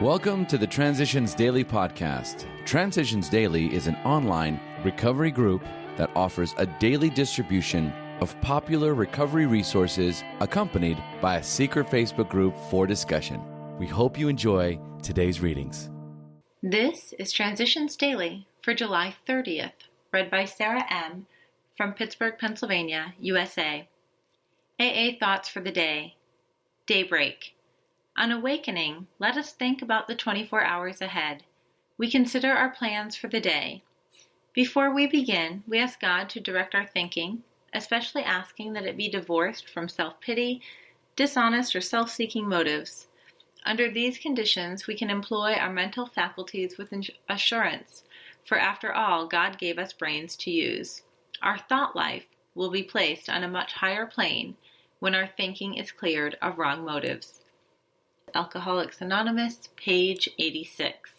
Welcome to the Transitions Daily podcast. Transitions Daily is an online recovery group that offers a daily distribution of popular recovery resources accompanied by a secret Facebook group for discussion. We hope you enjoy today's readings. This is Transitions Daily for July 30th, read by Sarah M. from Pittsburgh, Pennsylvania, USA. AA Thoughts for the Day. Daybreak. On awakening, let us think about the 24 hours ahead. We consider our plans for the day. Before we begin, we ask God to direct our thinking, especially asking that it be divorced from self-pity, dishonest, or self-seeking motives. Under these conditions, we can employ our mental faculties with assurance, for after all, God gave us brains to use. Our thought life will be placed on a much higher plane when our thinking is cleared of wrong motives. Alcoholics Anonymous, page 86.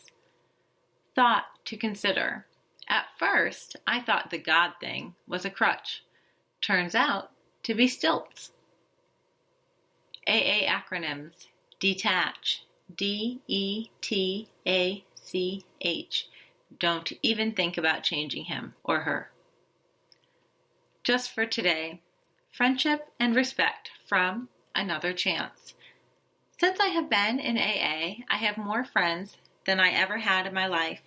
Thought to consider. At first, I thought the God thing was a crutch. Turns out to be stilts. AA acronyms. Detach. D-E-T-A-C-H. Don't even think about changing him or her. Just for today. Friendship and respect from Another Chance. Since I have been in AA, I have more friends than I ever had in my life.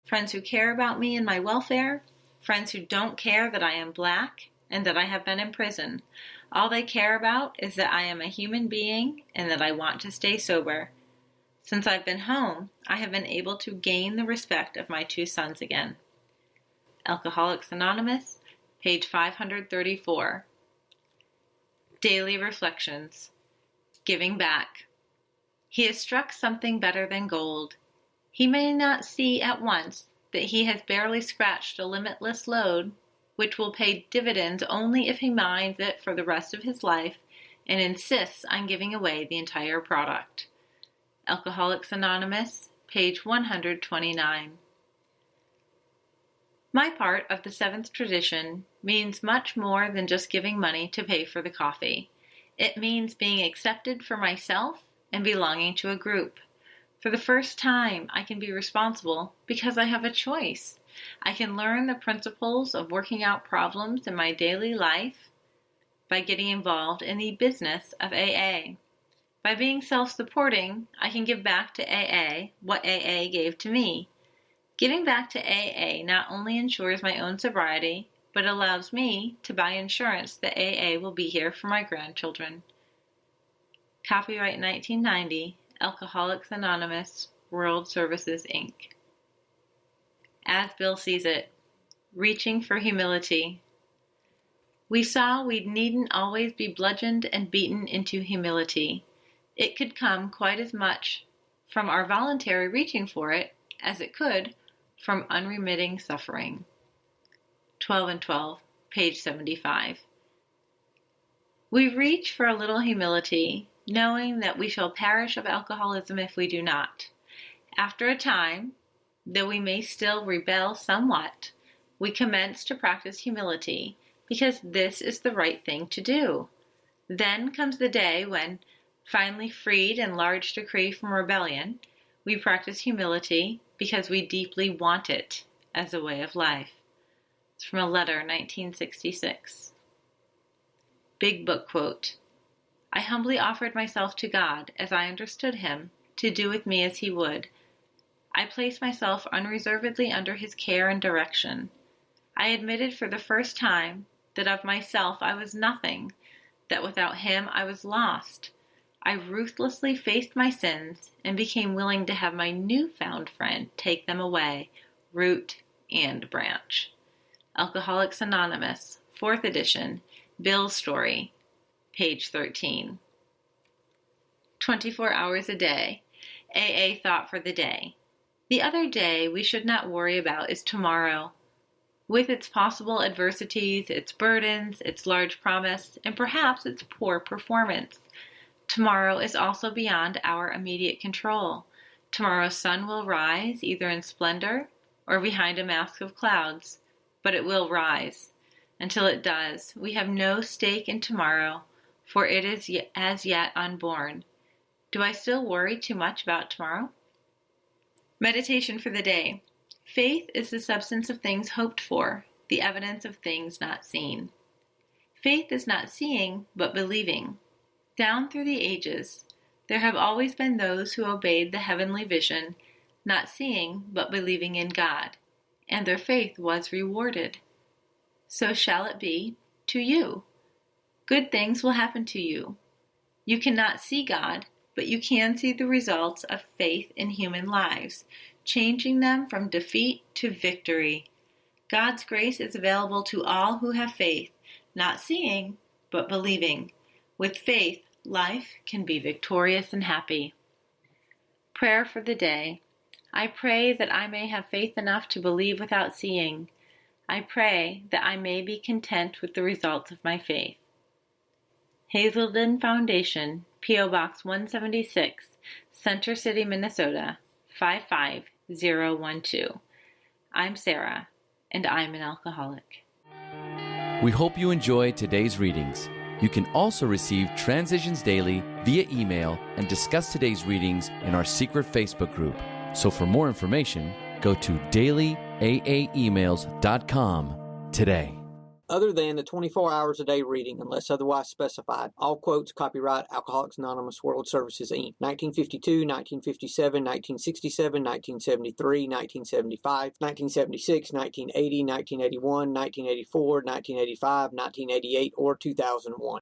Friends who care about me and my welfare. Friends who don't care that I am black and that I have been in prison. All they care about is that I am a human being and that I want to stay sober. Since I've been home, I have been able to gain the respect of my two sons again. Alcoholics Anonymous, page 534. Daily Reflections. Giving back. He has struck something better than gold. He may not see at once that he has barely scratched a limitless load, which will pay dividends only if he mines it for the rest of his life and insists on giving away the entire product. Alcoholics Anonymous, page 129. My part of the seventh tradition means much more than just giving money to pay for the coffee. It means being accepted for myself and belonging to a group. For the first time, I can be responsible because I have a choice. I can learn the principles of working out problems in my daily life by getting involved in the business of AA. By being self-supporting, I can give back to AA what AA gave to me. Giving back to AA not only ensures my own sobriety, but allows me to buy insurance that AA will be here for my grandchildren. Copyright 1990, Alcoholics Anonymous, World Services, Inc. As Bill Sees It. Reaching for Humility. We saw we needn't always be bludgeoned and beaten into humility. It could come quite as much from our voluntary reaching for it as it could from unremitting suffering. 12 and 12, page 75. We reach for a little humility, knowing that we shall perish of alcoholism if we do not. After a time, though we may still rebel somewhat, we commence to practice humility because this is the right thing to do. Then comes the day when, finally freed in large decree from rebellion, we practice humility because we deeply want it as a way of life. It's from a letter, 1966. Big Book quote. I humbly offered myself to God as I understood him, to do with me as he would. I placed myself unreservedly under his care and direction. I admitted for the first time that of myself I was nothing, that without him I was lost. I ruthlessly faced my sins and became willing to have my newfound friend take them away, root and branch. Alcoholics Anonymous, 4th edition, Bill's Story, page 13. 24 hours a day. AA Thought for the Day. The other day we should not worry about is tomorrow. With its possible adversities, its burdens, its large promise, and perhaps its poor performance. Tomorrow is also beyond our immediate control. Tomorrow's sun will rise either in splendor or behind a mask of clouds, but it will rise. Until it does, we have no stake in tomorrow, for it is as yet unborn. Do I still worry too much about tomorrow? Meditation for the day. Faith is the substance of things hoped for, the evidence of things not seen. Faith is not seeing, but believing. Down through the ages, there have always been those who obeyed the heavenly vision, not seeing, but believing in God, and their faith was rewarded. So shall it be to you. Good things will happen to you. You cannot see God, but you can see the results of faith in human lives, changing them from defeat to victory. God's grace is available to all who have faith, not seeing, but believing. With faith, life can be victorious and happy. Prayer for the day. I pray that I may have faith enough to believe without seeing. I pray that I may be content with the results of my faith. Hazelden Foundation, P.O. Box 176, Center City, Minnesota, 55012. I'm Sarah, and I'm an alcoholic. We hope you enjoyed today's readings. You can also receive Transitions Daily via email and discuss today's readings in our secret Facebook group. So for more information, go to dailyaaemails.com today. Other than the 24 hours a day reading, unless otherwise specified, all quotes copyright Alcoholics Anonymous World Services, Inc. 1952, 1957, 1967, 1973, 1975, 1976, 1980, 1981, 1984, 1985, 1988, or 2001.